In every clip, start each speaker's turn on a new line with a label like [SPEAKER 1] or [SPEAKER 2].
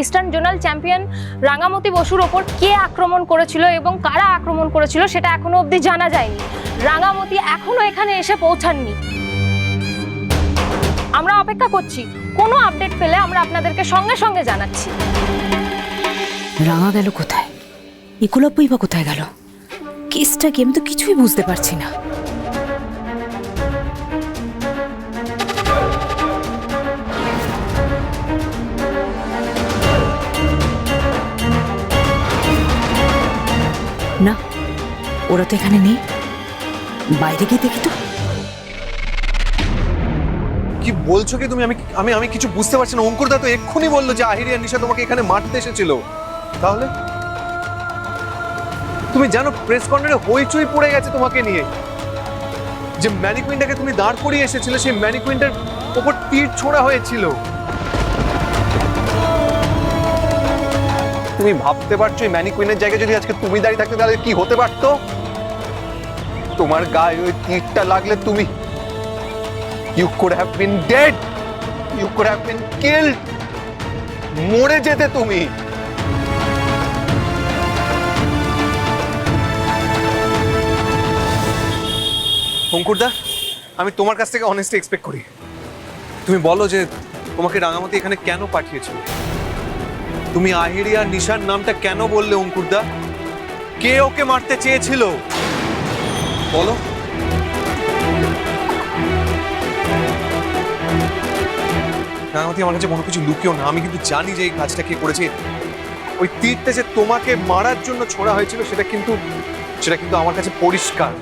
[SPEAKER 1] Eastern zonal champion Rangamati বসুর ওপর কে আক্রমণ করেছিল এবং কারা আক্রমণ করেছিল সেটা এখনো অবধি জানা যায়নি। রাঙামতি এখনো এখানে এসে পৌঁছাননি। আমরা অপেক্ষা করছি, কোনো আপডেট পেলে আমরা আপনাদেরকে সঙ্গে সঙ্গে জানাচ্ছি।
[SPEAKER 2] রাঙা গেল কোথায়? একলব্যই বা কোথায় গেল? কেসটা কি? আমি তো কিছুই বুঝতে পারছি না। না, ওরা তো এখানে নেই। বাইরে গিয়ে দেখি তো।
[SPEAKER 3] কি বলছো কি তুমি? আমি কিছু বুঝতে পারছি না। অঙ্কুরদা তো এক্ষুনি বললো যে আহিরি আর নিশা তোমাকে এখানে মারতে এসেছিল। তাহলে তুমি জানো প্রেস কর্নারে হইচই পড়ে গেছে তোমাকে নিয়ে। যে ম্যানিকুইনটাকে তুমি দাঁড় করিয়ে এসেছিলে সেই ম্যানিকুইনটার উপর তীর ছোড়া হয়েছিল। তুমি ভাবতে পারছো এই ম্যানিকুইনের জায়গায় যদি আজকে তুমি দাঁড়িয়ে থাকতে তাহলে কি হতে পারতো? তোমার গায়ে ওই তীরটা লাগলে তুমি You could have been dead. You could have been killed. মরে যেতে তুমি। অঙ্কুরদা, আমি তোমার কাছ থেকে অনেস্টলি এক্সপেক্ট করি। তুমি বলো যে তোমাকে রাঙামতি এখানে কেন পাঠিয়েছিল? তুমি আহিরি আর নিশার নামটা কেন বললে অঙ্কুরদা? কে ওকে মারতে চেয়েছিল বলো? রাঙামতি, আমার কাছে কোনো কিছু লুকিও না। আমি কিন্তু জানি যে এই কাজটা কে করেছে। ওই তীরটা যে তোমাকে মারার জন্য ছোড়া হয়েছিল সেটা কিন্তু আমার কাছে পরিষ্কার।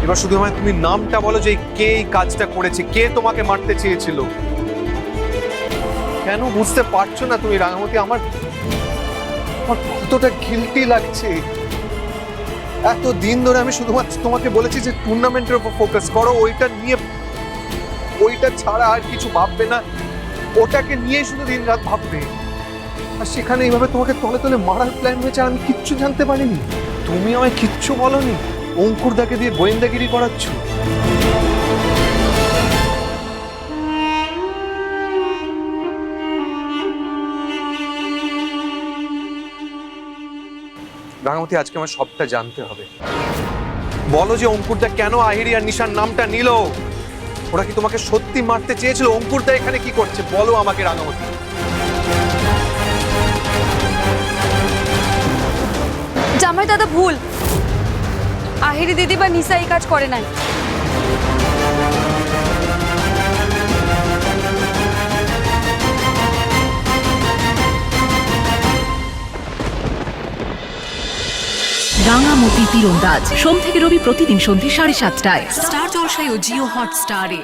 [SPEAKER 3] এবার শুধু আমায় তুমি নামটা বলো যে কে এই কাজটা করেছে, কে তোমাকে মারতে চেয়েছিল। কেন বুঝতে পারছো না তুমি রাঙামতি? আমার কতটা গিল্টি লাগছে। এত দিন ধরে আমি শুধুমাত্র তোমাকে বলেছি যে টুর্নামেন্টের উপর ফোকাস করো, ওইটা ছাড়া আর কিছু ভাববে না, ওটাকে নিয়ে শুধু দিন রাত ভাববে। আর সেখানে এইভাবে তোমাকে তলে তলে মারার প্ল্যান হয়েছে আর আমি কিচ্ছু জানতে পারিনি। তুমি আমায় কিচ্ছু বলনি, অঙ্কুরদাকে দিয়ে গোয়েন্দাগিরি করাচ্ছ। রাঙামতি, আজকে আমার সবটা জানতে হবে। বলো যে অঙ্কুরদা কেন আহিরি আর নিশার নামটা নিল? ওরা কি তোমাকে সত্যি মারতে চেয়েছিল? অঙ্কুরদা এখানে কি করছে বলো আমাকে রাঙামতি।
[SPEAKER 4] জামাই দাদা ভুল, আহিরি দিদি বা নিশা এই কাজ করে নাই।
[SPEAKER 2] রাঙামতি তীরন্দাজ সোম থেকে রবি প্রতিদিন সন্ধ্যে 7:30টায় স্টার জলসায় ও জিও হটস্টারে।